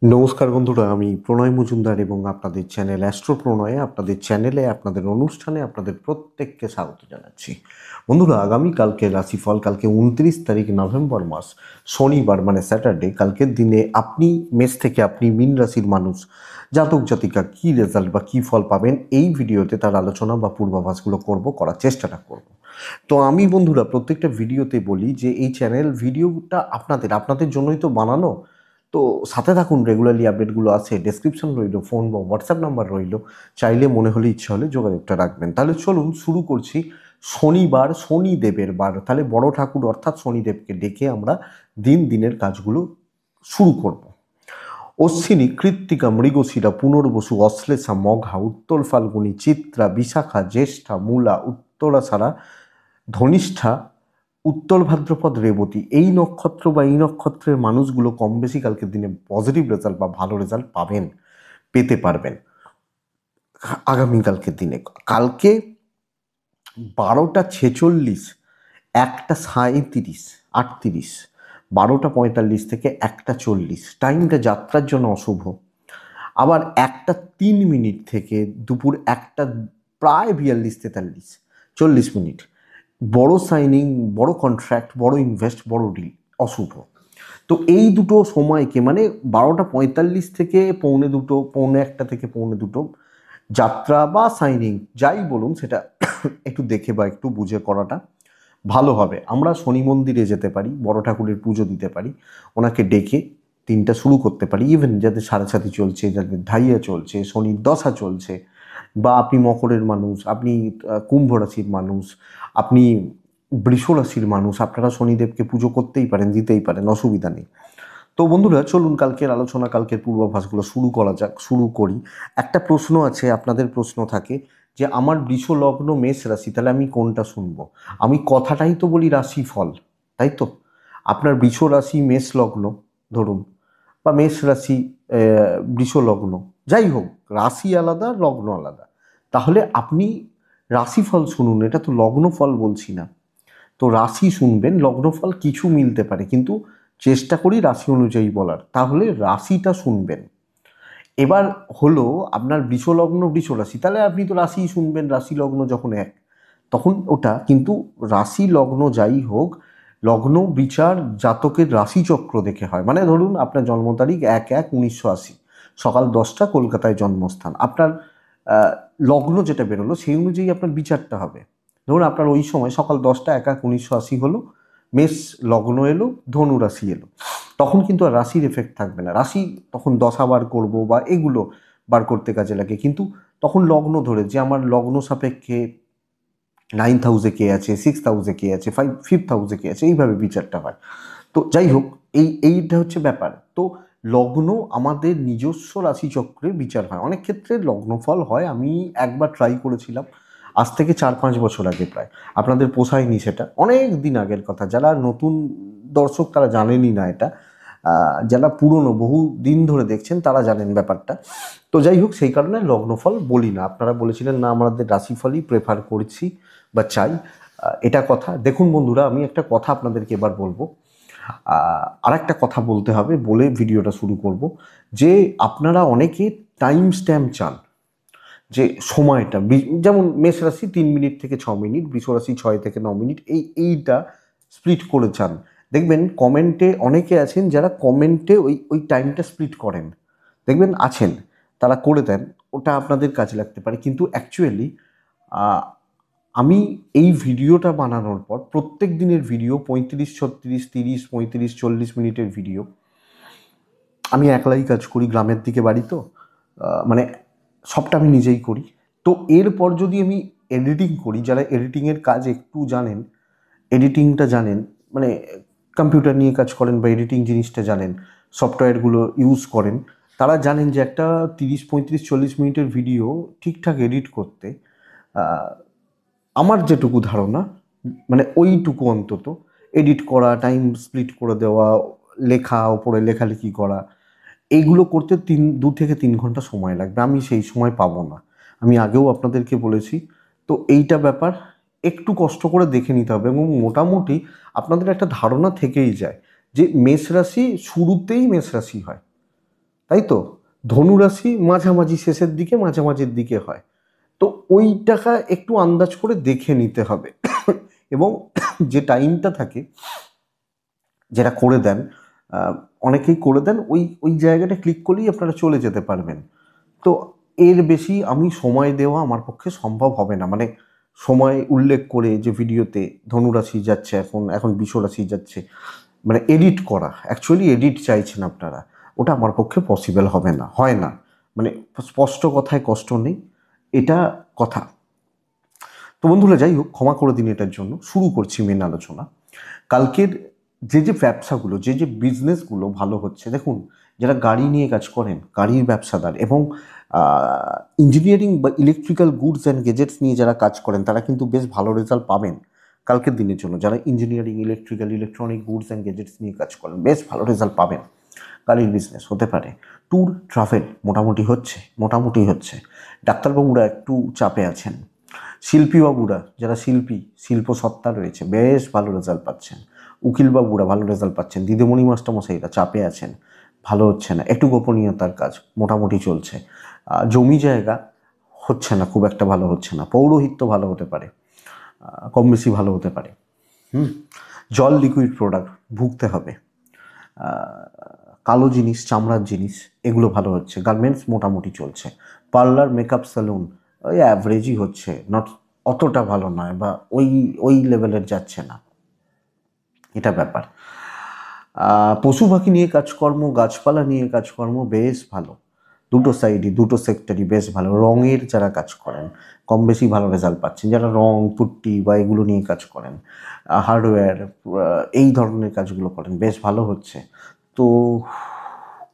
নমস্কার বন্ধুরা, আমি প্রণয় মজুমদার এবং আপনাদের চ্যানেল অ্যাস্ট্রো প্রণয়ে আপনাদের চ্যানেলে আপনাদের অনুষ্ঠানে আপনাদের প্রত্যেককে স্বাগত জানাচ্ছি। বন্ধুরা, আগামীকালকে রাশিফল কালকে 29 তারিখ নভেম্বর মাস, শনিবার মানে স্যাটারডে। কালকের দিনে আপনি মেষ থেকে আপনি মীন রাশির মানুষ জাতক জাতিকা কী রেজাল্ট বা কী ফল পাবেন এই ভিডিওতে তার আলোচনা বা পূর্বাভাসগুলো করার চেষ্টাটা করব। তো আমি বন্ধুরা প্রত্যেকটা ভিডিওতে বলি যে এই চ্যানেল ভিডিওটা আপনাদের জন্যই তো বানানো। তো সাথে থাকুন, রেগুলারলি আপডেটগুলো আছে, ডেসক্রিপশন রইল, ফোন বা হোয়াটসঅ্যাপ নাম্বার রইল, চাইলে মনে হলে ইচ্ছা হলে যোগাযোগটা রাখবেন। তাহলে চলুন শুরু করছি। শনিবার, শনিদেবের বার, তাহলে বড় ঠাকুর অর্থাৎ শনিদেবকে ডেকে আমরা দিনের কাজগুলো শুরু করব। অশ্বিনী, কৃত্তিকা, মৃগশিরা, পুনর্বসু, অশ্লেষা, মঘা, উত্তর ফাল্গুনী, চিত্রা, বিশাখা, জ্যেষ্ঠা, মূলা, উত্তরাষাঢ়া, ধনিষ্ঠা, উত্তর ভাদ্রপদ, রেবতী, এই নক্ষত্র বা এই নক্ষত্রের মানুষগুলো কম বেশি কালকের দিনে পজিটিভ রেজাল্ট বা ভালো রেজাল্ট পেতে পারবেন আগামীকালকের দিনে। কালকে 12টা 46, 1টা 37, 38, 12টা 45 থেকে 1টা 40, টাইমটা যাত্রার জন্য অশুভ। আবার 1টা 3 মিনিট থেকে দুপুর 1টা প্রায় 42, 43, 40 মিনিট বড় সাইনিং, বড় কন্ট্রাক্ট, বড় ইনভেস্ট, বড় ডিল অশুভ। তো এই দুটো সময়কে মানে 12টা 45 থেকে পৌনে 2, পৌনে 1টা থেকে পৌনে 2 যাত্রা বা সাইনিং যাই বলুন সেটা একটু দেখে বা একটু বুঝে করাটা ভালো হবে। আমরা শনি মন্দিরে যেতে পারি, বড় ঠাকুরের পুজো দিতে পারি, ওনাকে ডেকে দিনটা শুরু করতে পারি। ইভেন যাদের সাড়ে চলছে, যাদের ঢাইয়া চলছে, শনির দশা চলছে, বা আপনি মকরের মানুষ, আপনি কুম্ভ রাশির মানুষ, আপনি বৃষ রাশির মানুষ, আপনারা শনিদেবকে পুজো করতেই পারেন, দিতেই পারেন, অসুবিধা নেই। তো বন্ধুরা চলুন কালকের আলোচনা, কালকের পূর্বাভাসগুলো শুরু করি। একটা প্রশ্ন আছে, আপনাদের প্রশ্ন থাকে যে আমার বৃষ লগ্ন মেষ রাশি, তাহলে আমি কোনটা শুনবো? আমি কথাটাই তো বলি রাশি ফল, তাই তো? আপনার বৃষ রাশি মেষ লগ্ন ধরুন, বা মেষ রাশি বৃষ লগ্ন, যাই হোক, রাশি আলাদা লগ্ন আলাদা। তাহলে আপনি রাশিফল শুনুন, এটা তো লগ্ন ফল বলছি না। তো রাশি শুনবেন, লগ্নফল কিছু মিলতে পারে, কিন্তু চেষ্টা করি রাশি অনুযায়ী বলার, তাহলে রাশিটা শুনবেন। এবার হলো আপনার বৃষলগ্ন বৃষ রাশি, তাহলে আপনি তো রাশি শুনবেন, রাশি লগ্ন যখন এক, তখন ওটা কিন্তু রাশি লগ্ন যাই হোক, লগ্ন বিচার জাতকের রাশিচক্র দেখে হয়। মানে ধরুন আপনার জন্ম তারিখ 1/1/1980, সকাল 10টা, কলকাতায় জন্মস্থান, আপনার আহ, লগ্ন যেটা বেরোলো সেই অনুযায়ী আপনার বিচারটা হবে। ধরুন আপনার ওই সময় সকাল 10টা 1/1/1980 হলো, মেষ লগ্ন এলো, ধনু রাশি এলো, তখন কিন্তু আর রাশির এফেক্ট থাকবে না। রাশি তখন দশা বার করবো বা এগুলো বার করতে কাজে লাগে, কিন্তু তখন লগ্ন ধরে যে আমার লগ্ন সাপেক্ষে 9th হাউসে কে আছে, 6th হাউসে কে আছে, 5th হাউসে কে আছে, এইভাবে বিচারটা হয়। তো যাই হোক, এইটা হচ্ছে ব্যাপার। তো লগ্ন আমাদের নিজস্ব রাশিচক্রে বিচার হয়, অনেক ক্ষেত্রে লগ্নফল হয়। আমি একবার ট্রাই করেছিলাম, আজ থেকে 4-5 বছর আগে প্রায়। আপনাদের পোষায়নি, সেটা অনেক দিন আগের কথা। যারা নতুন দর্শক তারা জানেনই না এটা, যারা পুরনো বহু দিন ধরে দেখছেন তারা জানেন ব্যাপারটা। তো যাই হোক, সেই কারণে লগ্নফল বলি না। আপনারা বলেছিলেন না, আমাদের রাশিফলই প্রেফার করছি বা চাই, এটা কথা। দেখুন বন্ধুরা, আমি একটা কথা আপনাদেরকে এবার বলবো, আর একটা কথা বলতে হবে, বলে ভিডিওটা শুরু করব। যে আপনারা অনেকে টাইম স্ট্যাম্প চান, যে সময়টা যেমন মেষ রাশি 3 মিনিট থেকে 6 মিনিট, বৃষ রাশি 6 থেকে 9 মিনিট, এইটা স্প্লিট করে চান। দেখবেন কমেন্টে অনেকে আছেন যারা কমেন্টে ওই টাইমটা স্প্লিট করেন, দেখবেন আছেন, তারা করে দেন, ওটা আপনাদের কাজে লাগতে পারে। কিন্তু অ্যাকচুয়ালি আমি এই ভিডিওটা বানানোর পর প্রত্যেক দিনের ভিডিও 35, 36, 30, 35, 40 মিনিটের ভিডিও, আমি একলাই কাজ করি, গ্রামের দিকে বাড়ি তো, মানে সবটা আমি নিজেই করি। তো এরপর যদি আমি এডিটিং করি, যারা এডিটিংয়ের কাজ একটু জানেন, এডিটিংটা জানেন, মানে কম্পিউটার নিয়ে কাজ করেন বা এডিটিং জিনিসটা জানেন, সফটওয়্যারগুলো ইউজ করেন, তারা জানেন যে একটা 30, 35, 40 মিনিটের ভিডিও ঠিকঠাক এডিট করতে আমার যেটুকু ধারণা, মানে ওইটুকু অন্তত এডিট করা, টাইম স্প্লিট করে দেওয়া, লেখা, ওপরে লেখালেখি করা, এইগুলো করতে 2 থেকে 3 ঘন্টা সময় লাগবে। আমি সেই সময় পাবো না, আমি আগেও আপনাদেরকে বলেছি। তো এইটা ব্যাপার, একটু কষ্ট করে দেখে নিতে হবে, এবং মোটামুটি আপনাদের একটা ধারণা থেকেই যায় যে মেষ রাশি শুরুতেই মেষ রাশি হয়, তাই তো? ধনুরাশি মাঝামাঝি শেষের দিকে মাঝামাঝির দিকে হয়, তো ওই টাকা একটু আন্দাজ করে দেখে নিতে হবে। এবং যে টাইমটা থাকে যেটা করে দেন, অনেকেই করে দেন, ওই ওই জায়গাটা ক্লিক করলেই আপনারা চলে যেতে পারবেন। তো এর বেশি আমি সময় দেওয়া আমার পক্ষে সম্ভব হবে না, মানে সময় উল্লেখ করে যে ভিডিওতে ধনুরাশি যাচ্ছে, এখন এখন বৃষ রাশি যাচ্ছে, মানে এডিট করা, অ্যাকচুয়ালি এডিট চাইছেন আপনারা, ওটা আমার পক্ষে পসিবল হবে না, হয় না, মানে স্পষ্ট কথায় কষ্ট নেই, এটা কথা। তো বন্ধুরা যাই হোক, ক্ষমা করে দিন এটার জন্য। শুরু করছি মেন আলোচনা। কালকের যে যে ব্যবসাগুলো, যে যে বিজনেসগুলো ভালো হচ্ছে, দেখুন, যারা গাড়ি নিয়ে কাজ করেন, গাড়ির ব্যবসাদার, এবং ইঞ্জিনিয়ারিং বা ইলেকট্রিক্যাল গুডস অ্যান্ড গেজেটস নিয়ে যারা কাজ করেন, তারা কিন্তু বেশ ভালো রেজাল্ট পাবেন কালকের দিনের জন্য। যারা engineering, electrical, electronic goods and gadgets নিয়ে কাজ করেন, বেশ ভালো রেজাল্ট পাবেন। গাড়ির বিজনেস হতে পারে, ট্যুর ট্রাভেল মোটামুটি হচ্ছে, মোটামুটি হচ্ছে। ডাক্তারবাবুরা একটু চাপে আছেন, শিল্পীবাবুরা যারা শিল্পী, শিল্প সত্তা রয়েছে, বেশ ভালো রেজাল্ট পাচ্ছেন। উকিলবাবুরা ভালো রেজাল্ট পাচ্ছেন। দিদিমণি মাস্টারমশাইরা চাপে আছেন, ভালো হচ্ছে না, একটু গোপনীয়তার কাজ মোটামুটি চলছে। জমি জায়গা হচ্ছে না, খুব একটা ভালো হচ্ছে না। পৌরোহিত্য ভালো হতে পারে, কম বেশি ভালো হতে পারে। জল, লিকুইড প্রোডাক্ট ভুগতে হবে। কালো জিনিস, চামড়ার জিনিস, এগুলো ভালো হচ্ছে। গার্মেন্টস মোটামুটি চলছে। পার্লার, মেকআপ, সেলুন ওই অ্যাভারেজই হচ্ছে, নট অতটা ভালো নয়, বা ওই ওই লেভেলের যাচ্ছে না, এটা ব্যাপার। পশু পাখি নিয়ে কাজকর্ম, গাছপালা নিয়ে কাজকর্ম বেশ ভালো। দুটো সাইডই, দুটো সেক্টরই বেশ ভালো। রঙের যারা কাজ করেন কম বেশি ভালো রেজাল্ট পাচ্ছেন, যারা রং, পুট্টি বা এগুলো নিয়ে কাজ করেন, হার্ডওয়্যার, এই ধরনের কাজগুলো করেন, বেশ ভালো হচ্ছে। তো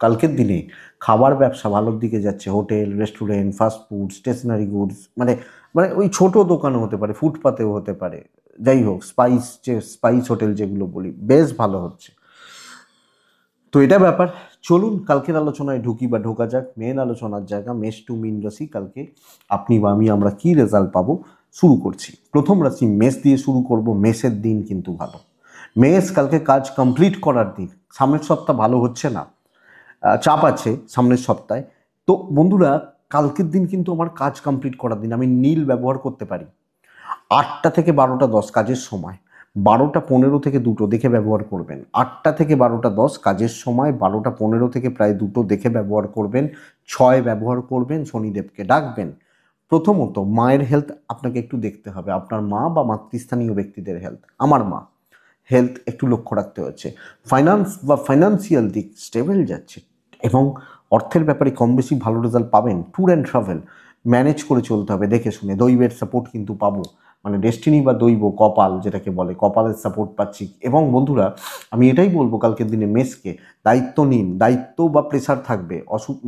কালকের দিনে খাবার ব্যবসা ভালোর দিকে যাচ্ছে। Hotel, restaurant, fast food, stationery goods, মানে মানে ওই ছোট দোকানও হতে পারে, ফুটপাতেও হতে পারে, যাই হোক, স্পাইস, যে স্পাইস হোটেল যেগুলো বলি, বেশ ভালো হচ্ছে। তো এটা ব্যাপার। চলুন কালকের আলোচনায় ঢুকি, বা ঢোকা যাক। মেন আলোচনার জায়গা মেষ টু মীন রাশি, কালকে আপনি বা আমি আমরা কি রেজাল্ট পাবো শুরু করছি। প্রথম রাশি মেষ দিয়ে শুরু করব। মেষের দিন কিন্তু ভালো। মেষ কালকে কাজ কমপ্লিট করার দিন। সামনের সপ্তাহ ভালো হচ্ছে না, চাপ আছে সামনের সপ্তাহে। তো বন্ধুরা, কালকের দিন কিন্তু আমার কাজ কমপ্লিট করার দিন। আমি নীল ব্যবহার করতে পারি। 8টা থেকে 12টা 10 কাজের সময়, 12টা 15 থেকে 2টো দেখে ব্যবহার করবেন। 8টা থেকে 12টা 10 কাজের সময়, 12টা 15 থেকে প্রায় 2টো দেখে ব্যবহার করবেন। 6 ব্যবহার করবেন, শনিদেবকে ডাকবেন। প্রথমত মায়ের হেলথ আপনাকে একটু দেখতে হবে, আপনার মা বা মাতৃস্থানীয় ব্যক্তিদের হেলথ। আমার মা হেলথ একটু লক্ষ্য রাখতে হচ্ছে। ফাইন্যান্স বা ফাইন্যান্সিয়াল দিক স্টেবল যাচ্ছে, এবং অর্থের ব্যাপারে কম বেশি ভালো রেজাল্ট পাবেন। ট্যুর অ্যান্ড ট্রাভেল ম্যানেজ করে চলতে হবে, দেখে শুনে। দৈবের সাপোর্ট কিন্তু পাবো, মানে ডেস্টিনি বা দৈব, কপাল যেটাকে বলে, কপালের সাপোর্ট পাচ্ছি। এবং বন্ধুরা, আমি এটাই বলবো কালকের দিনে মেষকে, দায়িত্ব নিন। দায়িত্ব বা প্রেশার থাকবে,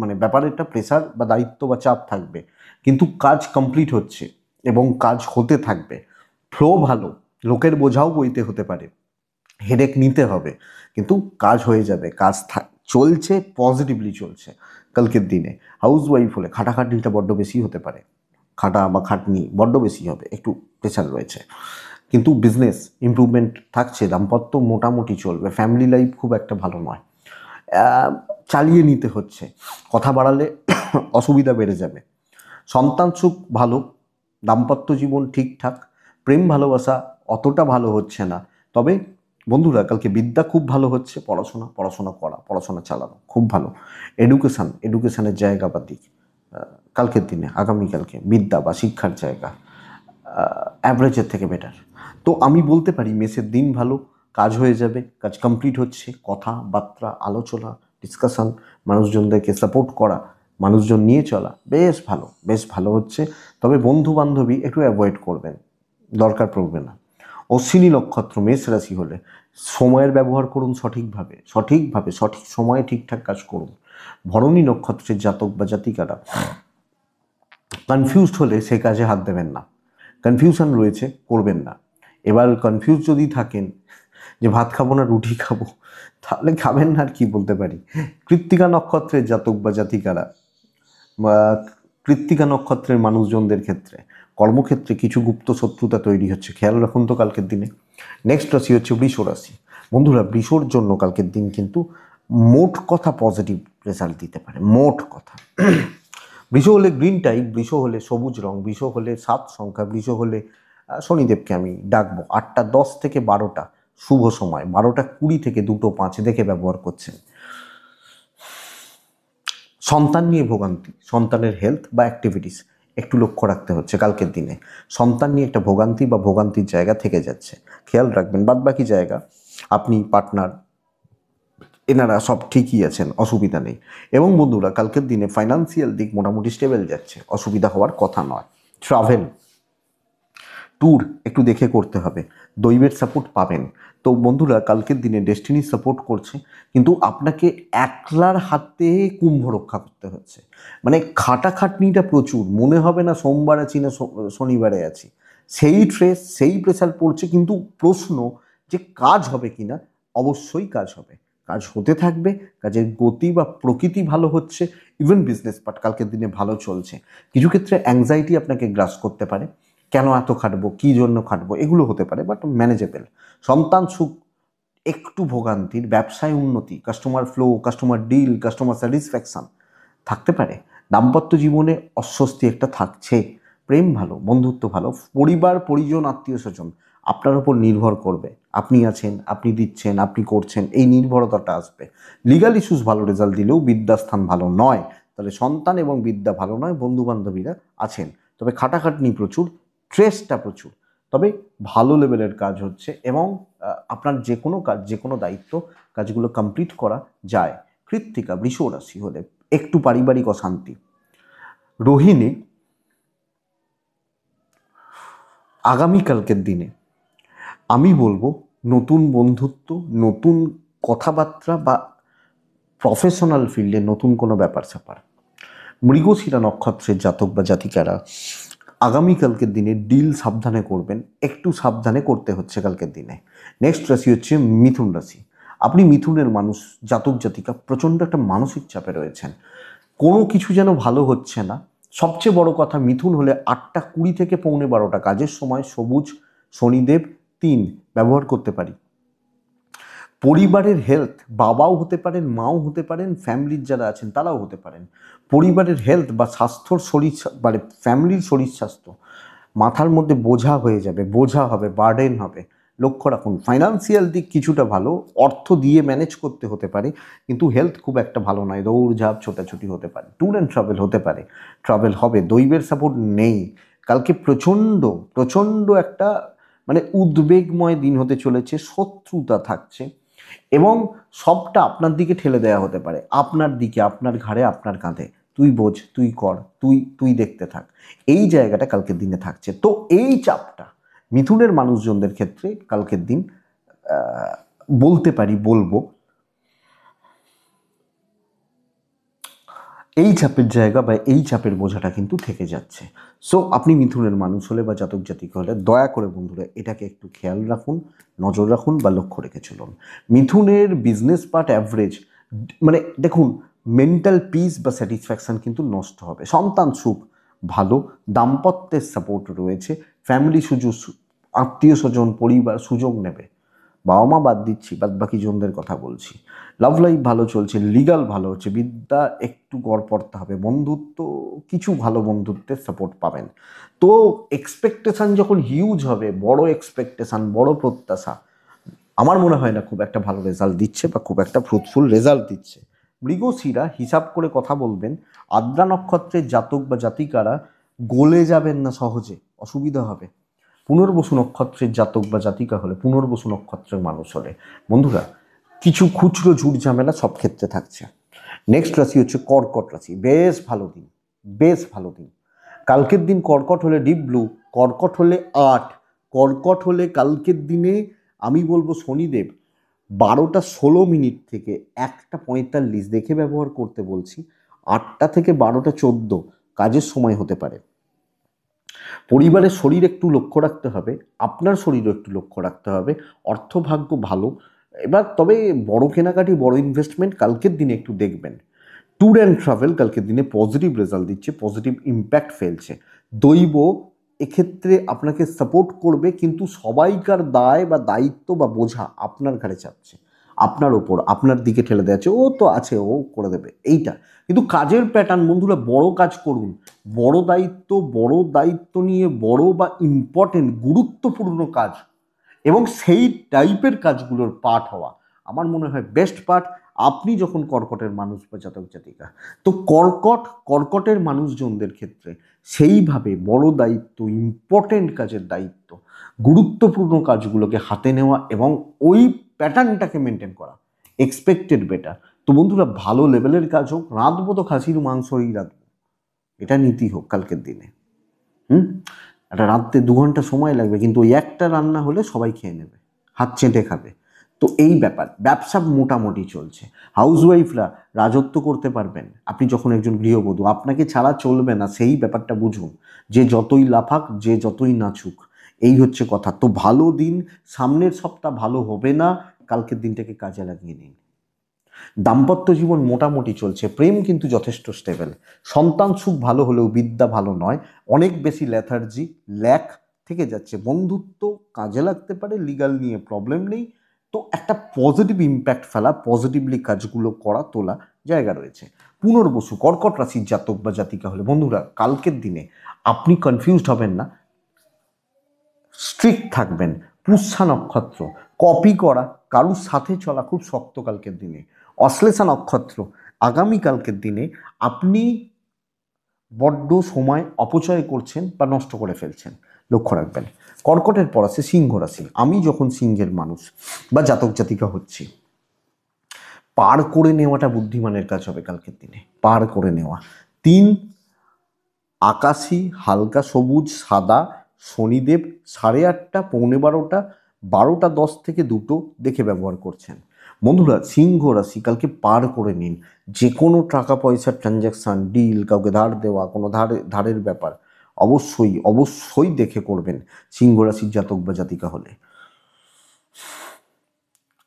মানে ব্যাপারে একটা প্রেশার বা দায়িত্ব বা চাপ থাকবে, কিন্তু কাজ কমপ্লিট হচ্ছে এবং কাজ হতে থাকবে। ফ্লো ভালো, লোকের বোঝাও বইতে হতে পারে, হেডেক নিতে হবে, কিন্তু কাজ হয়ে যাবে। কাজ চলছে, পজিটিভলি চলছে কালকের দিনে। হাউস ওয়াইফ হলে খাটাখাটনিটা বড্ড বেশি হতে পারে, খাটা বা খাটনি বড্ড বেশি হবে, একটু প্রেশার রয়েছে। কিন্তু বিজনেস ইমপ্রুভমেন্ট থাকছে, দাম্পত্য মোটামুটি চলবে। ফ্যামিলি লাইফ খুব একটা ভালো নয়, চালিয়ে নিতে হচ্ছে। কথা বাড়ালে অসুবিধা বেড়ে যাবে। সন্তান সুখ ভালো, দাম্পত্য জীবন ঠিকঠাক, প্রেম ভালোবাসা অতটা ভালো হচ্ছে না। তবে বন্ধুরা, কালকে বিদ্যা খুব ভালো হচ্ছে। পড়াশোনা, পড়াশোনা করা, পড়াশোনা চালানো খুব ভালো। এডুকেশনের জায়গা বা দিক কালকের দিনে, আগামীকালকে বিদ্যা বা শিক্ষার জায়গা অ্যাভারেজের থেকে বেটার। তো আমি বলতে পারি মেষের দিন ভালো, কাজ হয়ে যাবে, কাজ কমপ্লিট হচ্ছে। কথাবার্তা, আলোচনা, ডিসকাশন, মানুষজনদেরকে সাপোর্ট করা, মানুষজন নিয়ে চলা বেশ ভালো, বেশ ভালো হচ্ছে। তবে বন্ধু বান্ধবী একটু অ্যাভয়েড করবেন, দরকার পড়বে না। অশ্বিনী নক্ষত্র মেষ রাশি হলে সময়ের ব্যবহার করুন সঠিকভাবে, সঠিকভাবে সঠিক সময়ে ঠিকঠাক কাজ করুন। ভরণী নক্ষত্রের জাতক বা জাতিকারা কনফিউজড হলে সে কাজে হাত দেবেন না। কনফিউশন রয়েছে, করবেন না। এবার কনফিউজ যদি থাকেন যে ভাত খাবো না রুটি খাবো, তাহলে খাবেন না, আর কি বলতে পারি। কৃত্তিকা নক্ষত্রের জাতক বা জাতিকারা, বা কৃত্তিকা নক্ষত্রের মানুষজনদের ক্ষেত্রে কর্মক্ষেত্রে কিছু গুপ্ত শত্রুতা তৈরি হচ্ছে, খেয়াল রাখুন তো কালকের দিনে। নেক্সট রাশি হচ্ছে বৃষ রাশি। বন্ধুরা, বৃষর জন্য কালকের দিন কিন্তু মোট কথা পজিটিভ রেজাল্ট দিতে পারে, মোট কথা। বৃষ হলে গ্রিন টাইপ, বৃষ হলে সবুজ রং, বৃষ হলে 7 সংখ্যা, বৃষ হলে শনিদেবকে আমি ডাকবো 8টা 10 থেকে 12টা শুভ সময়, 12টা 20 থেকে 2টো 5 দেখে ব্যবহার করছেন। সন্তান নিয়ে ভোগান্তি, সন্তানের হেলথ বা অ্যাক্টিভিটিস একটু লক্ষ্য রাখতে হচ্ছে কালকের দিনে। সন্তান নিয়ে একটা ভোগান্তি বা ভোগান্তির জায়গা থেকে যাচ্ছে, খেয়াল রাখবেন। বাদ বাকি জায়গা আপনি, পার্টনার, এনারা সব ঠিকই আছেন, অসুবিধা নেই। এবং বন্ধুরা, কালকের দিনে ফাইন্যান্সিয়াল দিক মোটামুটি স্টেবল যাচ্ছে, অসুবিধা হওয়ার কথা নয়। ট্রাভেল, ট্যুর একটু দেখে করতে হবে, দৈবের সাপোর্ট পাবেন। তো বন্ধুরা, কালকের দিনে ডেস্টিনি সাপোর্ট করছে, কিন্তু আপনাকে একলার হাতে কুম্ভ রক্ষা করতে হচ্ছে। মানে খাটাখাটনিটা প্রচুর, মনে হবে না সোমবার আছি না শনিবারে আছি, সেই ট্রেস সেই প্রেশার পড়ছে। কিন্তু প্রশ্ন যে কাজ হবে কিনা, অবশ্যই কাজ হবে, কাজ হতে থাকবে, কাজের গতি বা প্রকৃতি ভালো হচ্ছে। ইভেন বিজনেস পার্ট কালকের দিনে ভালো চলছে। কিছু ক্ষেত্রে অ্যাংজাইটি আপনাকে গ্রাস করতে পারে, কেন এত খাটবো, কী জন্য খাটবো, এগুলো হতে পারে, বাট ম্যানেজেবল। সন্তান সুখ একটু ভোগান্তির, ব্যবসায় উন্নতি, customer flow, customer deal, customer satisfaction থাকতে পারে। দাম্পত্য জীবনে অস্বস্তি একটা থাকছে। প্রেম ভালো, বন্ধুত্ব ভালো, পরিবার পরিজন আত্মীয় স্বজন আপনার উপর নির্ভর করবে। আপনি আছেন, আপনি দিচ্ছেন, আপনি করছেন, এই নির্ভরতাটা আসবে। লিগাল ইস্যুস ভালো রেজাল্ট দিলেও বিদ্যাস্থান ভালো নয়, তাহলে সন্তান এবং বিদ্যা ভালো নয়। বন্ধু বান্ধবীরা আছেন, তবে খাটাখাটনি প্রচুর, স্ট্রেসটা প্রচুর। তবে ভালো লেভেলের কাজ হচ্ছে, এবং আপনার যে কোনো কাজ, যে কোনো দায়িত্ব, কাজগুলো কমপ্লিট করা যায়। কৃত্তিকা, বৃষ রাশি হলে একটু পারিবারিক অশান্তি। রোহিণী, আগামীকালকের দিনে আমি বলবো নতুন বন্ধুত্ব, নতুন কথাবার্তা বা প্রফেশনাল ফিল্ডে নতুন কোনো ব্যাপার স্যাপার। মৃগশিরা নক্ষত্রের জাতক বা জাতিকারা আগামীকালকের দিনে ডিল সাবধানে করবেন, একটু সাবধানে করতে হচ্ছে কালকের দিনে। নেক্সট রাশি হচ্ছে মিথুন রাশি। আপনি মিথুনের মানুষ, জাতক জাতিকা প্রচণ্ড একটা মানসিক চাপে রয়েছেন, কোনো কিছু যেন ভালো হচ্ছে না। সবচেয়ে বড় কথা, মিথুন হলে 8টা 20 থেকে পৌনে 12টা কাজের সময় সবুজ শনিদেব 3 ব্যবহার করতে পারি। পরিবারের হেলথ, বাবাও হতে পারেন, মাও হতে পারেন, ফ্যামিলির যারা আছেন তারাও হতে পারেন। পরিবারের হেলথ বা স্বাস্থ্যর শরীর, মানে ফ্যামিলির শরীর স্বাস্থ্য মাথার মধ্যে বোঝা হয়ে যাবে, বোঝা হবে, বার্ডেন হবে। লক্ষ্য রাখুন, ফাইন্যান্সিয়াল দিক কিছুটা ভালো, অর্থ দিয়ে ম্যানেজ করতে হতে পারে, কিন্তু হেলথ খুব একটা ভালো নয়, দৌড়ঝাঁপ ছোটাছুটি হতে পারে। ট্যুর অ্যান্ড ট্রাভেল হতে পারে, ট্রাভেল হবে। দৈবের সাপোর্ট নেই কালকে, প্রচণ্ড প্রচণ্ড একটা মানে উদ্বেগময় দিন হতে চলেছে, শত্রুতা থাকছে, এবং সবটা আপনার দিকে ঠেলে দেওয়া হতে পারে, আপনার দিকে, আপনার ঘাড়ে, আপনার কাঁধে। তুই বোঝ, তুই কর, তুই তুই দেখতে থাক, এই জায়গাটা কালকের দিনে থাকছে। তো এই চাপটা মিথুনের মানুষজনদের ক্ষেত্রে কালকের দিন বলতে পারি, বলবো এই চাপের জায়গা বা এই চাপের বোঝাটা কিন্তু থেকে যাচ্ছে। সো আপনি মিথুনের মানুষ হলে বা জাতক জাতিক হলে দয়া করে বন্ধুরা এটাকে একটু খেয়াল রাখুন, নজর রাখুন বা লক্ষ্য রেখে চলুন। মিথুনের বিজনেস পার্ট অ্যাভারেজ, মানে দেখুন, মেন্টাল পিস বা স্যাটিসফ্যাকশান কিন্তু নষ্ট হবে। সন্তান সুখ ভালো, দাম্পত্যের সাপোর্ট রয়েছে, ফ্যামিলি সুযোগ, আত্মীয় স্বজন পরিবার সুযোগ নেবে। বাবা মা বাদ দিচ্ছি, বাদ বাকি জনদের কথা বলছি। লাভ লাইফ ভালো চলছে, লিগাল ভালো হচ্ছে, বিদ্যা একটু গড় পড়তে হবে, বন্ধুত্ব কিছু ভালো বন্ধুত্বের সাপোর্ট পাবেন। তো এক্সপেকটেশান যখন হিউজ হবে, বড় এক্সপেকটেশান, বড় প্রত্যাশা, আমার মনে হয় না খুব একটা ভালো রেজাল্ট দিচ্ছে বা খুব একটা ফ্রুটফুল রেজাল্ট দিচ্ছে। মৃগশিরা, হিসাব করে কথা বলবেন। আদ্রা নক্ষত্রের জাতক বা জাতিকারা গলে যাবেন না সহজে, অসুবিধা হবে। পুনর্বসু নক্ষত্রের জাতক বা জাতিকা হলে, পুনর্বসু নক্ষত্রের মানুষ হলে বন্ধুরা কিছু খুচরো ঝুট ঝামেলা সব ক্ষেত্রে থাকছে। নেক্সট রাশি হচ্ছে কর্কট রাশি। বেশ ভালো দিন, বেশ ভালো দিন কালকের দিন। কর্কট হলে ডিপ ব্লু, কর্কট হলে 8, কর্কট হলে কালকের দিনে আমি বলবো শনিদেব 12টা 16 মিনিট থেকে 1টা 45 দেখে ব্যবহার করতে বলছি। 8টা থেকে 12টা 14 কাজের সময় হতে পারে। পরিবারের শরীর একটু লক্ষ্য রাখতে হবে, আপনার শরীরও একটু লক্ষ্য রাখতে হবে। অর্থভাগ্য ভালো। এবার তবে বড় কেনাকাটি, বড় ইনভেস্টমেন্ট কালকের দিনে একটু দেখবেন। ট্যুর অ্যান্ড ট্রাভেল কালকের দিনে পজিটিভ রেজাল্ট দিচ্ছে, পজিটিভ ইম্প্যাক্ট ফেলছে। দৈব এক্ষেত্রে আপনাকে সাপোর্ট করবে, কিন্তু সবাইকার দায় বা দায়িত্ব বা বোঝা আপনার ঘাড়ে চাপছে। আপনার ওপর, আপনার দিকে ঠেলে দেওয়া আছে, ও তো আছে, ও করে দেবে এইটা। কিন্তু কাজের প্যাটার্ন বন্ধুরা, বড় কাজ করুন, বড় দায়িত্ব নিয়ে বড় বা ইম্পর্টেন্ট গুরুত্বপূর্ণ কাজ এবং সেই টাইপের কাজগুলোর পার্ট হওয়া আমার মনে হয় বেস্ট পার্ট। আপনি যখন কর্কটের মানুষ বা জাতক জাতিকা, তো কর্কটের মানুষজনদের ক্ষেত্রে সেইভাবে বড় দায়িত্ব, ইম্পর্টেন্ট কাজের দায়িত্ব, গুরুত্বপূর্ণ কাজগুলোকে হাতে নেওয়া এবং ওই প্যাটার্নটাকে মেনটেন করা এক্সপেক্টেড বেটার। তো বন্ধুরা, ভালো লেভেলের কাজ হোক, রাঁধবো তো খাসির মাংসই রাঁধবো, এটা নীতি হোক কালকের দিনে। একটা রাঁধতে 2 ঘন্টা সময় লাগবে, কিন্তু ওই একটা রান্না হলে সবাই খেয়ে নেবে, হাত চেটে খাবে। তো এই ব্যাপার, ব্যবসা মোটামুটি চলছে। হাউসওয়াইফরা রাজত্ব করতে পারবেন আপনি যখন একজন গৃহবধূ, আপনাকে ছাড়া চলবে না, সেই ব্যাপারটা বুঝুন। যে যতই লাফাক, যে যতই নাচুক, এই হচ্ছে কথা। তো ভালো দিন, সামনের সপ্তাহ ভালো হবে না, কালকের দিনটাকে কাজে লাগিয়ে নিন। দাম্পত্য জীবন মোটামুটি চলছে, প্রেম কিন্তু যথেষ্ট স্টেবল। সন্তান সুখ ভালো হলেও বিদ্যা ভালো নয়, অনেক বেশি ল্যাথার্জি, ল্যাক থেকে যাচ্ছে। বন্ধুত্ব কাজে লাগতে পারে, লিগাল নিয়ে প্রবলেম নেই। তো একটা পজিটিভ ইম্প্যাক্ট ফেলা, পজিটিভলি কাজগুলো করা, তোলা জায়গা রয়েছে। পুনর্বসু কর্কট রাশির জাতক বা জাতিকা হলে বন্ধুরা, কালকের দিনে আপনি কনফিউজড হবেন না, স্ট্রিক্ট থাকবেন। পুষ্যা নক্ষত্র, কপি করা, কারুর সাথে চলা খুব শক্ত কালকের দিনে। অশ্লেষা নক্ষত্র, আগামীকালকের দিনে আপনি বড্ড সময় অপচয় করছেন বা নষ্ট করে ফেলছেন, লক্ষ্য রাখবেন। কর্কটের পর আছে সিংহ রাশি। আমি যখন সিংহের মানুষ বা জাতক জাতিকা হচ্ছি, পার করে নেওয়াটা বুদ্ধিমানের কাজ হবে কালকের দিনে, পার করে নেওয়া। 3 আকাশি, হালকা সবুজ, সাদা, শনিদেব, 8:30, 12:45, 12:10 থেকে 2 দেখে ব্যবহার করছেন। বন্ধুরা, সিংহ রাশি কালকে পার করে নিন। যে কোনো টাকা পয়সার ট্রানজ্যাকশান, ডিল, কাউকে ধার দেওয়া, কোনো ধারের ব্যাপার অবশ্যই অবশ্যই দেখে করবেন সিংহ রাশির জাতক বা জাতিকা হলে।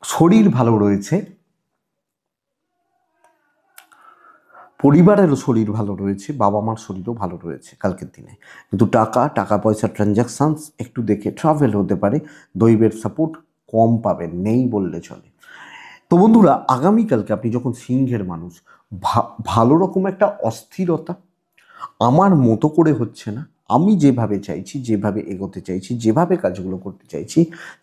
শরীর ভালো রয়েছে, পরিবারেরও শরীর ভালো রয়েছে, বাবা মার শরীরও ভালো রয়েছে কালকের দিনে। কিন্তু টাকা পয়সার ট্রানজ্যাকশানস একটু দেখে, ট্রাভেল হতে পারে, দৈবের সাপোর্ট কম পাবেন, নেই বললে চলে। তো বন্ধুরা, আগামীকালকে আপনি যখন সিংহের মানুষ, ভালো রকম একটা অস্থিরতা, আমার মতো করে হচ্ছে না, আমি যেভাবে চাইছি, যেভাবে এগোতে চাইছি, যেভাবে কাজগুলো করতে চাইছি,